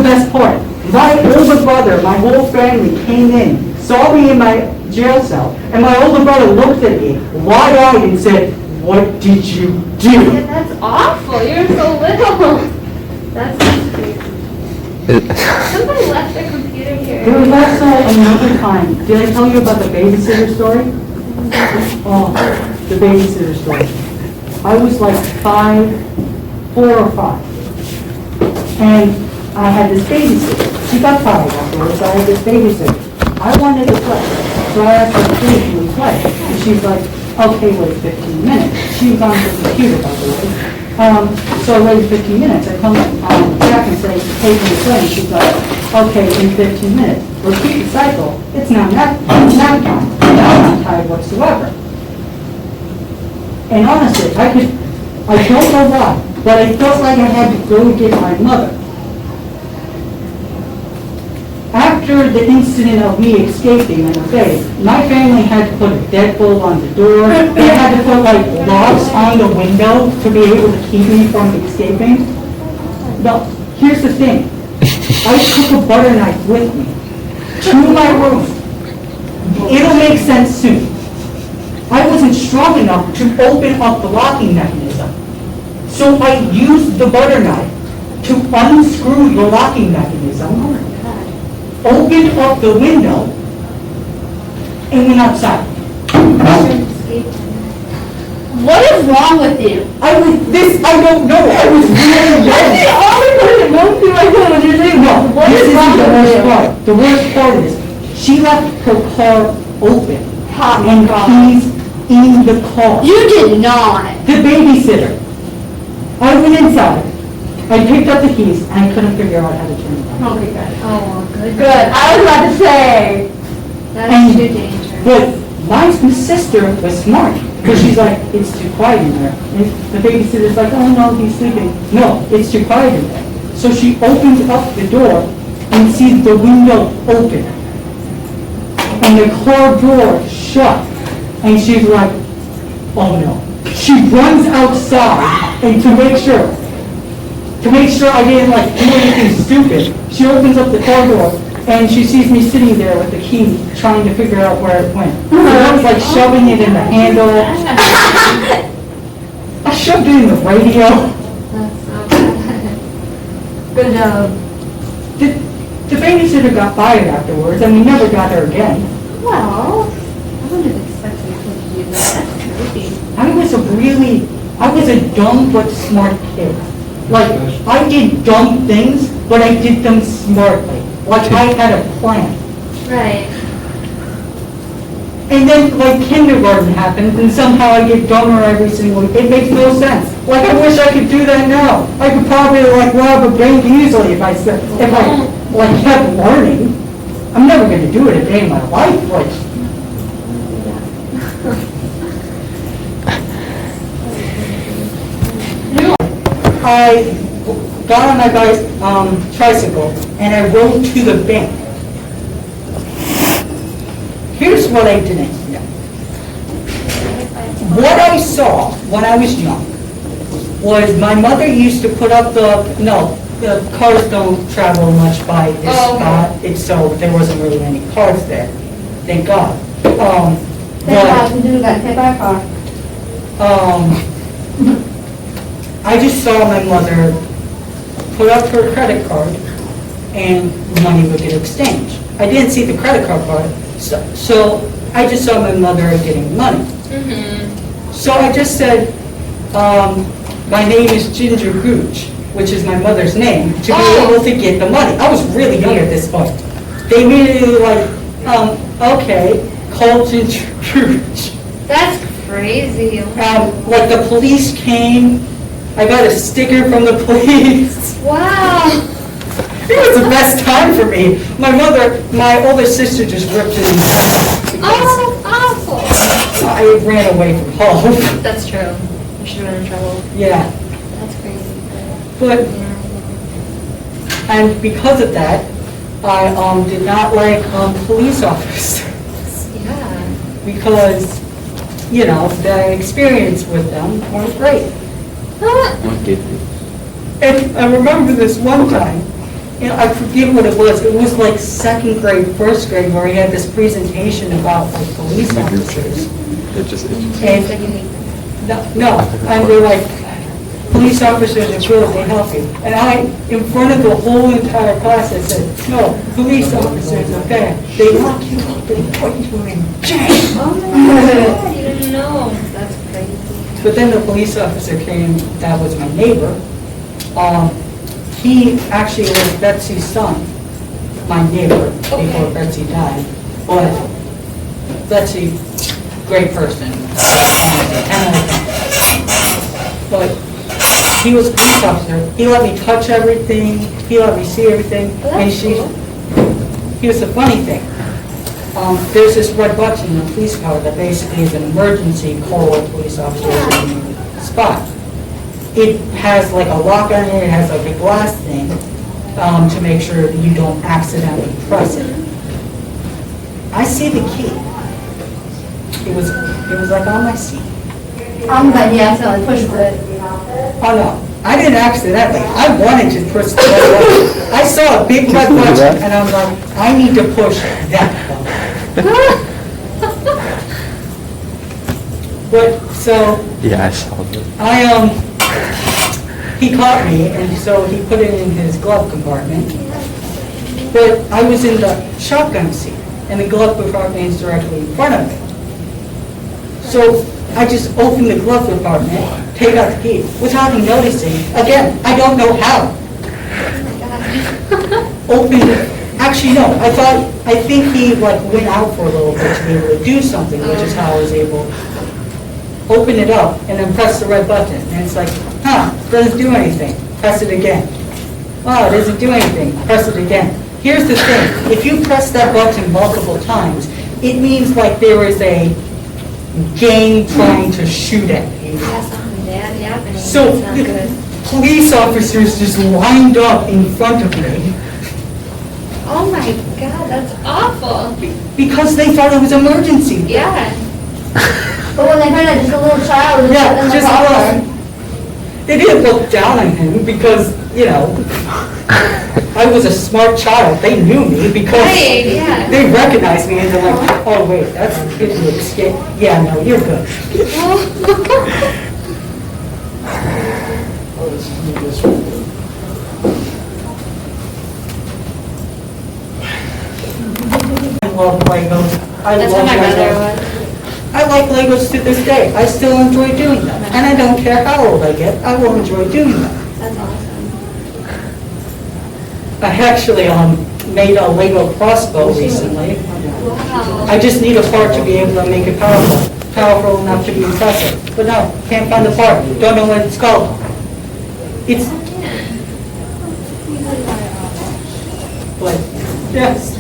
best part. My older brother, my whole family came in, saw me in my jail cell, and my older brother looked at me, wide-eyed, and said, "What did you do?" Yeah, that's awful. You're so little. That's crazy. Somebody left their computer here. There was also another time. Did I tell you about the babysitter story? Oh, the babysitter story. I was like 4 or 5. And I had this babysitter. She got tired afterwards. I had this babysitter. I wanted to play. So I asked her if she would play. And she's like, okay, wait 15 minutes. She was on the computer, by the way. So I waited 15 minutes. I come back and say, hey, can you play? And she's like, okay, in 15 minutes. Repeat the cycle. It's not nap time. Now I'm not tired whatsoever. And honestly, I don't know why, but I felt like I had to go get my mother. After the incident of me escaping in the bay, my family had to put a deadbolt on the door. They had to put like locks on the window to be able to keep me from escaping. But here's the thing. I took a butter knife with me to my room. It'll make sense soon. I wasn't strong enough to open up the locking mechanism. So I used the butter knife to unscrew the locking mechanism, opened up the window, and went outside. What is wrong with you? I don't know. I was really young. That's the only person most people I know when you're saying No, what this is isn't wrong the with worst you? part. The worst part is, she left her car open Oh my and God. keys in the car. You did not. The babysitter. I went inside. I picked up the keys and I couldn't figure out how to turn it on. Okay, good. Oh, good. Good. I was about to say. That is too dangerous. But my sister was smart because she's like, it's too quiet in there. And the babysitter's like, oh no, he's sleeping. No, it's too quiet in there. So she opens up the door and sees the window open. And the car door shut. And she's like, oh no. She runs outside and to make sure I didn't like do anything stupid, she opens up the car door and she sees me sitting there with the key trying to figure out where it went. So I was like shoving it in the handle. I shoved it in the radio. That's so bad. Good job. The babysitter got fired afterwards and we never got her again. Well, I wouldn't have expected you to do that. That's creepy. I was a dumb but smart kid. Like, I did dumb things, but I did them smartly. Like, I had a plan. Right. And then, like, kindergarten happens, and somehow I get dumber every single week. It makes no sense. Like, I wish I could do that now. I could probably, like, rob a bank easily if I kept learning. I'm never going to do it a day in my life. Like, I got on my tricycle and I rode to the bank. Here's what I didn't know. What I saw when I was young was my mother used to put up the cars don't travel much by this spot, so there wasn't really any cars there, thank God. Thank God you didn't get hit by a car. I just saw my mother put up her credit card and money would get exchanged. I didn't see the credit card part, so I just saw my mother getting money. So I just said, my name is Ginger Gooch, which is my mother's name, to be able to get the money. I was really young at this point. They immediately like, okay, call Ginger Gooch. That's crazy. Like the police came, I got a sticker from the police. Wow. It was the best time for me. My older sister just ripped it in half. Oh, that's awful. I ran away from home. That's true. You should have been in trouble. Yeah, That's crazy. but, and because of that, I did not like police officers Yeah. because, the experience with them weren't great. And I remember this one time, I forget what it was. It was like second grade, first grade, where he had this presentation about like police officers. And, no, and they're like, police officers are good, they help you. And I, in front of the whole entire class, I said, no, police officers are bad. They lock you up and put you in jail. Oh my God, you didn't know. That's crazy. But then the police officer came, that was my neighbor. He actually was Betsy's son, my neighbor, before Okay. Betsy died. But Betsy, great person, and everything. But he was a police officer. He let me touch everything. He let me see everything. Oh, And that's she, cool. here's the funny thing. There's this red button in the police car that basically is an emergency call a police officer in the spot. It has like a lock on it, it has like a glass thing to make sure that you don't accidentally press it. I see the key. It was like on my seat. But you accidentally pushed it. Oh no, I didn't accidentally. I wanted to push the red button. I saw a big red button and I'm like, I need to push that button. But so Yeah, I saw that. he caught me, and so he put it in his glove compartment. But I was in the shotgun seat, and the glove compartment is directly in front of me. So I just opened the glove compartment, take out the key, without him noticing. Again, I don't know how. Opened it. Actually, no, I think he like went out for a little bit to be able to do something, which is how I was able open it up, and then press the red button. And it's like, doesn't do anything. Press it again. Oh, it doesn't do anything. Press it again. Here's the thing. If you press that button multiple times, it means like there is a gang trying to shoot at you. Yeah, something bad happening. So It's not good. police officers just lined up in front of me Oh my God, that's awful. because they thought it was emergency. Yeah. But when they heard that just a little child was Yeah, in the just car. they didn't look down on him because, I was a smart child. They knew me because Right, yeah. they recognized me and they're like, oh wait, that's a kid who escaped. Yeah, no, you're good. I love Legos. I That's love what my brother Legos. was. I like Legos to this day. I still enjoy doing them. And I don't care how old I get, I will enjoy doing them. That's awesome. I actually made a Lego crossbow recently. Wow. I just need a part to be able to make it powerful enough to be impressive. But no, can't find the part, don't know what it's called. It's, but, yes.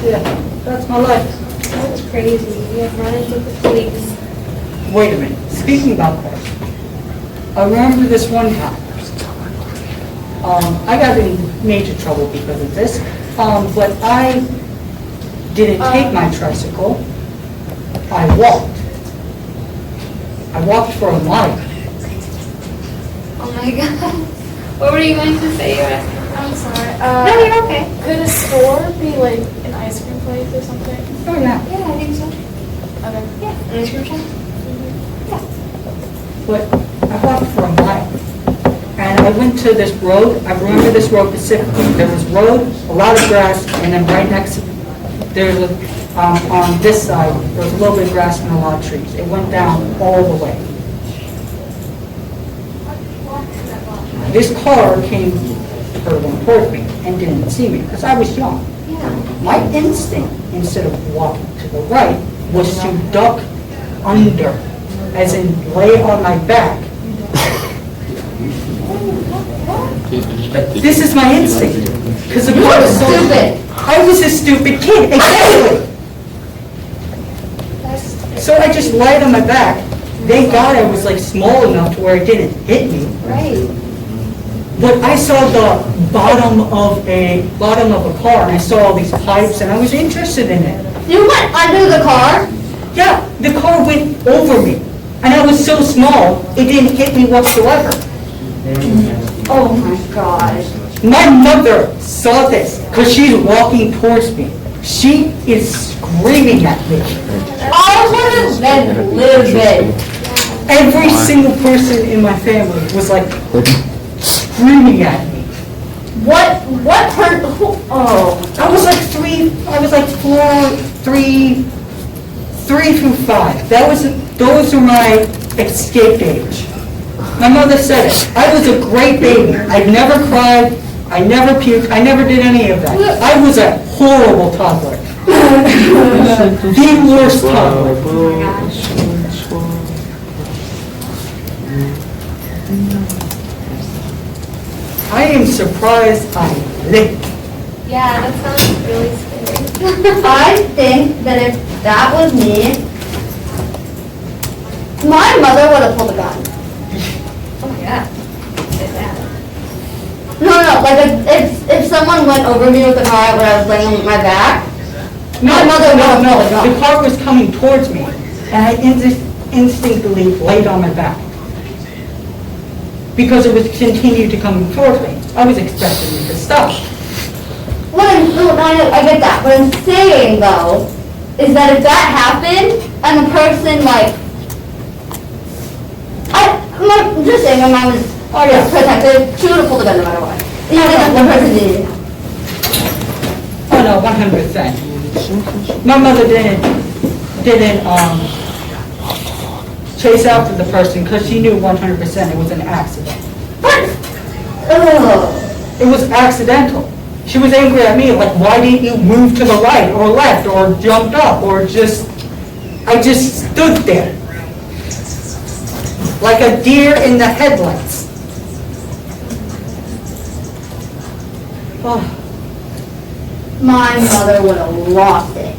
Yeah, that's my life. That's crazy. You have run into the police. Wait a minute, speaking about that, I remember this one time. I got in major trouble because of this, but I didn't take my tricycle, I walked. I walked for a mile. Oh my God. What were you going to say? You were asking. I'm sorry. No, you're okay. Could a store be like an ice cream place or something? Oh, yeah. Yeah, I think so. Okay. Yeah, an ice cream shop. But I walked for a mile. And I went to this road, I remember this road specifically. There was road, a lot of grass, and then right next to, there's a, on this side, there was a little bit of grass and a lot of trees. It went down all the way. This car came hurtling towards me and didn't see me because I was young. Yeah. My instinct, instead of walking to the right, was to duck under, as in lay on my back. This is my instinct, because the car was so... Stupid. I was a stupid kid, exactly. So I just laid on my back, Thank God I was like small enough to where it didn't hit me. Right. But I saw the bottom of a car, and I saw all these pipes, and I was interested in it. You went under the car? Yeah, the car went over me, and I was so small, it didn't hit me whatsoever. Oh my gosh. My mother saw this, because she's walking towards me. She is screaming at me. I would have been livid. Every single person in my family was like screaming at me. What hurt? Oh. I was like 3 through 5. Those are my escape age. My mother said it. I was a great baby. I never cried. I never puked. I never did any of that. I was a horrible toddler. The worst toddler. I am surprised I lived. Yeah, that sounds really scary. I think that if that was me, my mother would have pulled a gun. Oh my god. Did that. No, like if someone went over me with a car when I was laying on my back, my mother would have pulled a gun. The car was coming towards me, and I instinctively laid on my back. Because it was continued to come towards me. I was expecting it to stop. I get that. What I'm saying though, is that if that happened, and the person I'm just saying my mom was protected, she would have pulled a gun no matter what. Even if the person did. Oh no, 100%. My mother didn't chase after the person because she knew 100% it was an accident. What? Ugh. It was accidental. She was angry at me, like, why didn't you move to the right or left or jumped up or I just stood there. Like a deer in the headlights. Oh. My mother would have lost it.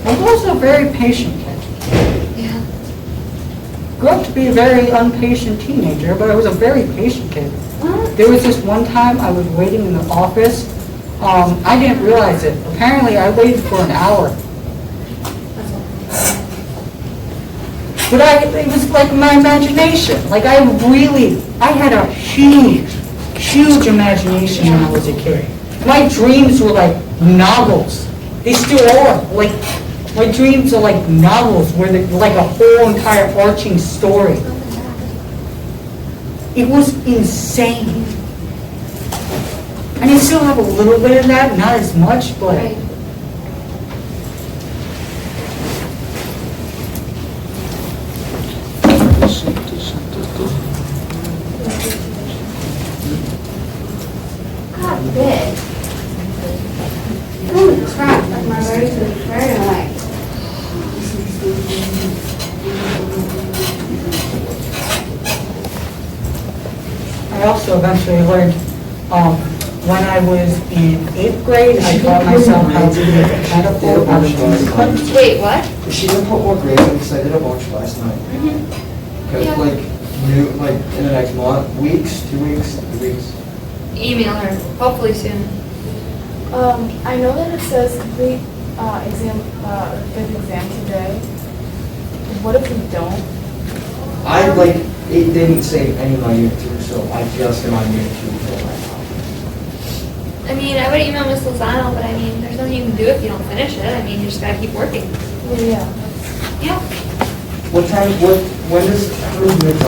I was also a very patient kid. Yeah. Grew up to be a very impatient teenager, but I was a very patient kid. There was this one time I was waiting in the office. I didn't realize it. Apparently, I waited for an hour. But it was like my imagination. Like I had a huge imagination when I was a kid. My dreams were like novels. They still are. Like, my dreams are like novels where they're like a whole entire arching story. It was insane. And I still have a little bit of that, not as much, but Right. God, big. Holy crap, like my legs are very like. I also eventually learned, when I was in 8th grade, I taught myself how to make a catapult out of cheese clips. Wait, what? She didn't put more grades in because I did a bunch last night. Because Yeah. in the next month, 2 weeks, 3 weeks. Email her, hopefully soon. I know that it says complete fifth exam today. What if we don't? It didn't say any of my year 2, so I just am on year 2 right now. I mean, I would email Miss Lozano, but I mean, there's nothing you can do if you don't finish it. I mean, you just gotta keep working. Well, yeah. Yeah. When does her midterm